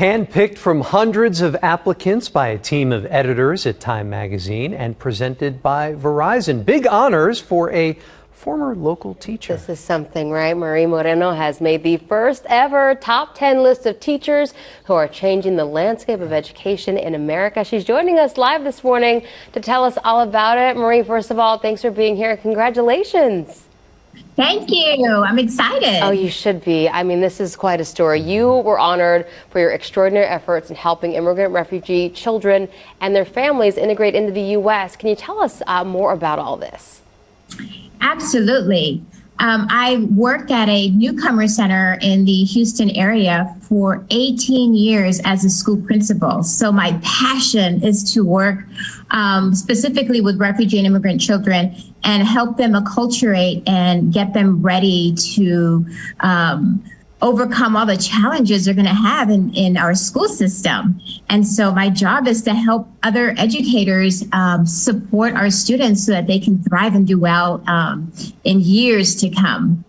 Handpicked from hundreds of applicants by a team of editors at Time magazine and presented by Verizon. Big honors for a former local teacher. This is something, right? Marie Moreno has made the first ever top 10 list of teachers who are changing the landscape of education in America. She's joining us live this morning to tell us all about it. Marie, first of all, thanks for being here. Congratulations. Thank you. I'm excited. Oh, you should be. I mean, this is quite a story. You were honored for your extraordinary efforts in helping immigrant refugee children and their families integrate into the U.S. Can you tell us more about all this? Absolutely. I worked at a newcomer center in the Houston area for 18 years as a school principal. So my passion is to work specifically with refugee and immigrant children and help them acculturate and get them ready to overcome all the challenges they're going to have in our school system. And so my job is to help other educators support our students so that they can thrive and do well in years to come.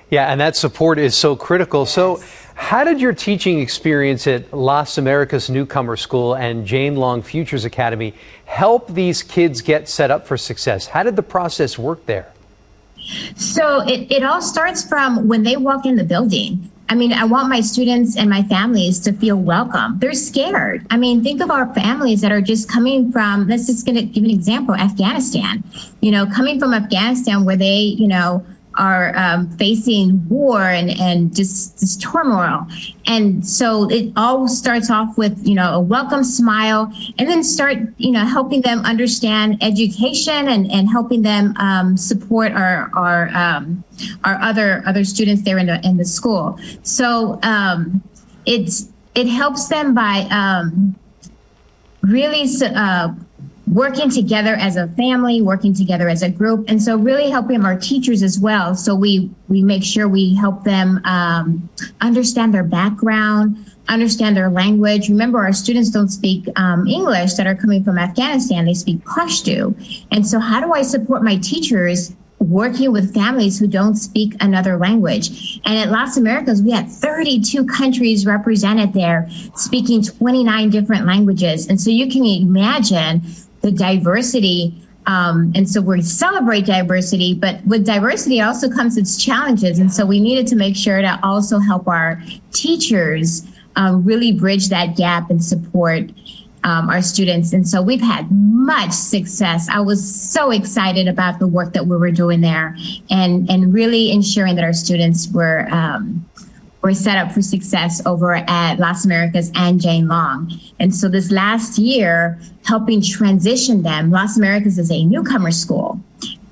Yeah, and that support is so critical. Yes. So how did your teaching experience at Las Americas Newcomer School and Jane Long Futures Academy help these kids get set up for success? How did the process work there? So it all starts from when they walk in the building. I mean, I want my students and my families to feel welcome. They're scared. I mean, think of our families that are just coming from, let's just give an example, Afghanistan. You know, coming from Afghanistan where they, are facing war and just this turmoil. And so it all starts off with, a welcome smile and then start, helping them understand education and helping them support our other students there in the school. So it helps them by really working together as a family, working together as a group, and so really helping our teachers as well. So we make sure we help them understand their background, understand their language. Remember, our students don't speak English that are coming from Afghanistan. They speak Pashto. And so how do I support my teachers working with families who don't speak another language? And at Las Americas, we had 32 countries represented there, speaking 29 different languages. And so you can imagine the diversity. And so we celebrate diversity, but with diversity also comes its challenges. And so we needed to make sure to also help our teachers really bridge that gap and support our students. And so we've had much success. I was so excited about the work that we were doing there and really ensuring that our students were set up for success over at Las Americas and Jane Long. And so this last year, helping transition them, Las Americas is a newcomer school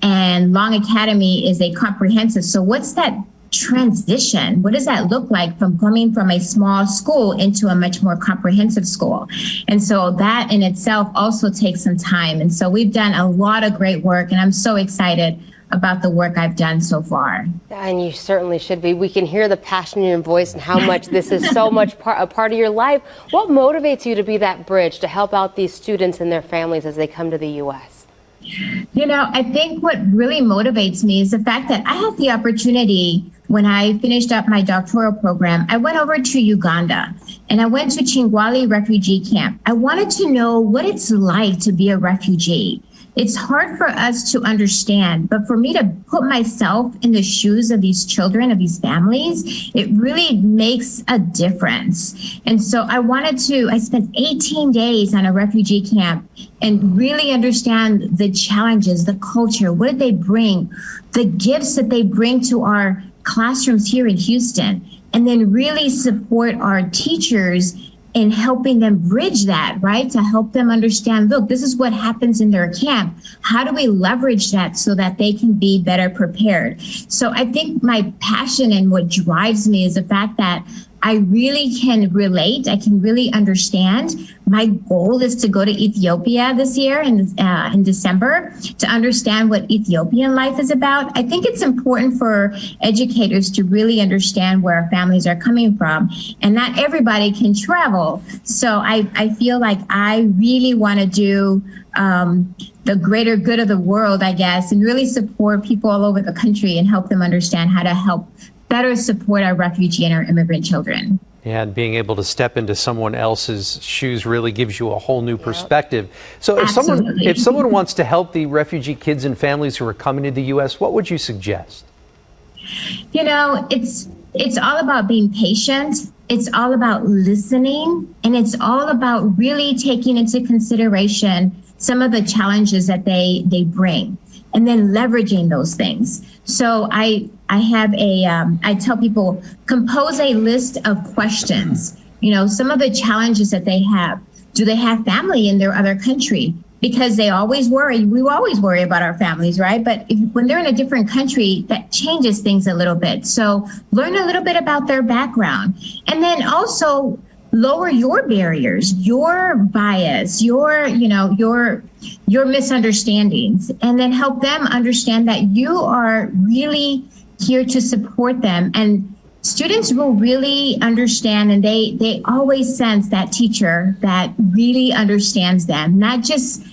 and Long Academy is a comprehensive. So what's that transition? What does that look like from coming from a small school into a much more comprehensive school? And so that in itself also takes some time. And so we've done a lot of great work and I'm so excited about the work I've done so far. And you certainly should be. We can hear the passion in your voice and how much this is so much a part of your life. What motivates you to be that bridge to help out these students and their families as they come to the U.S.? I think what really motivates me is the fact that I had the opportunity when I finished up my doctoral program. I went over to Uganda and I went to Chingwali refugee camp. I wanted to know what it's like to be a refugee. It's hard for us to understand, but for me to put myself in the shoes of these children, of these families, it really makes a difference. And so I spent 18 days on a refugee camp and really understand the challenges, the culture, what did they bring, the gifts that they bring to our classrooms here in Houston, and then really support our teachers in helping them bridge that, right? To help them understand, look, this is what happens in their camp. How do we leverage that so that they can be better prepared? So I think my passion and what drives me is the fact that I really can relate. I can really understand. My goal is to go to Ethiopia this year in December to understand what Ethiopian life is about. I think it's important for educators to really understand where our families are coming from, and not everybody can travel. So I feel like I really want to do the greater good of the world, I guess, and really support people all over the country and help them understand how to help better support our refugee and our immigrant children. And being able to step into someone else's shoes really gives you a whole new perspective. So if someone wants to help the refugee kids and families who are coming to the U.S., what would you suggest? You know, it's all about being patient. It's all about listening, and it's all about really taking into consideration some of the challenges that they bring, and then leveraging those things. So I tell people, compose a list of questions. You know, some of the challenges that they have. Do they have family in their other country? Because they always worry. We always worry about our families, right? But when they're in a different country, that changes things a little bit. So learn a little bit about their background, and then also lower your barriers, your bias, your misunderstandings, and then help them understand that you are really here to support them. And students will really understand, and they always sense that teacher that really understands them, not just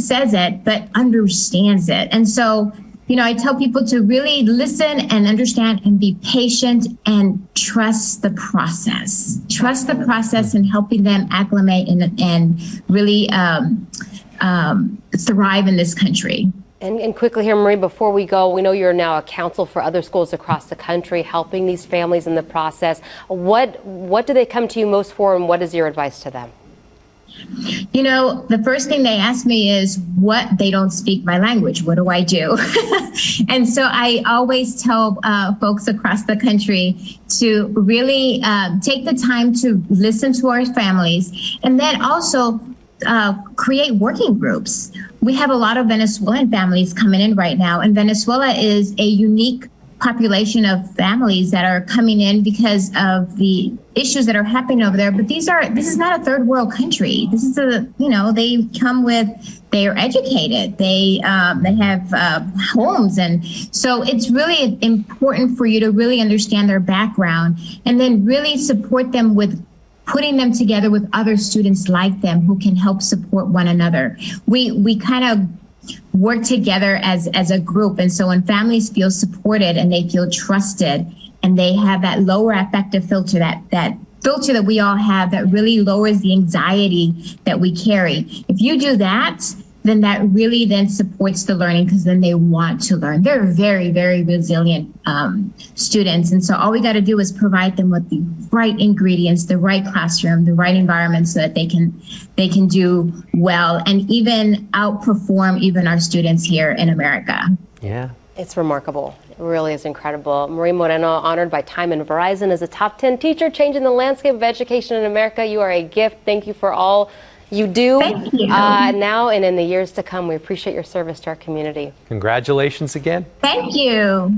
says it, but understands it. And so, you know, I tell people to really listen and understand and be patient and trust the process. Trust the process in helping them acclimate and really thrive in this country. And quickly here, Marie, before we go, we know you're now a counsel for other schools across the country, helping these families in the process. What do they come to you most for, and what is your advice to them? You know, the first thing they ask me is, what? They don't speak my language. What do I do? And so I always tell folks across the country to really take the time to listen to our families, and then also create working groups. We have a lot of Venezuelan families coming in right now, and Venezuela is a unique population of families that are coming in because of the issues that are happening over there. But this is not a third world country. This is they are educated. They have homes. And so it's really important for you to really understand their background, and then really support them with putting them together with other students like them who can help support one another. We kind of work together as a group. And so when families feel supported and they feel trusted, and they have that lower affective filter, that filter that we all have that really lowers the anxiety that we carry. If you do that, then that really then supports the learning, because then they want to learn. They're very, very resilient students. And so all we got to do is provide them with the right ingredients, the right classroom, the right environment, so that they can do well and even outperform even our students here in America. Yeah. It's remarkable. It really is incredible. Marie Moreno, honored by Time and Verizon as a top 10 teacher, changing the landscape of education in America. You are a gift. Thank you for all you do. Thank you. Now and in the years to come. We appreciate your service to our community. Congratulations again. Thank you.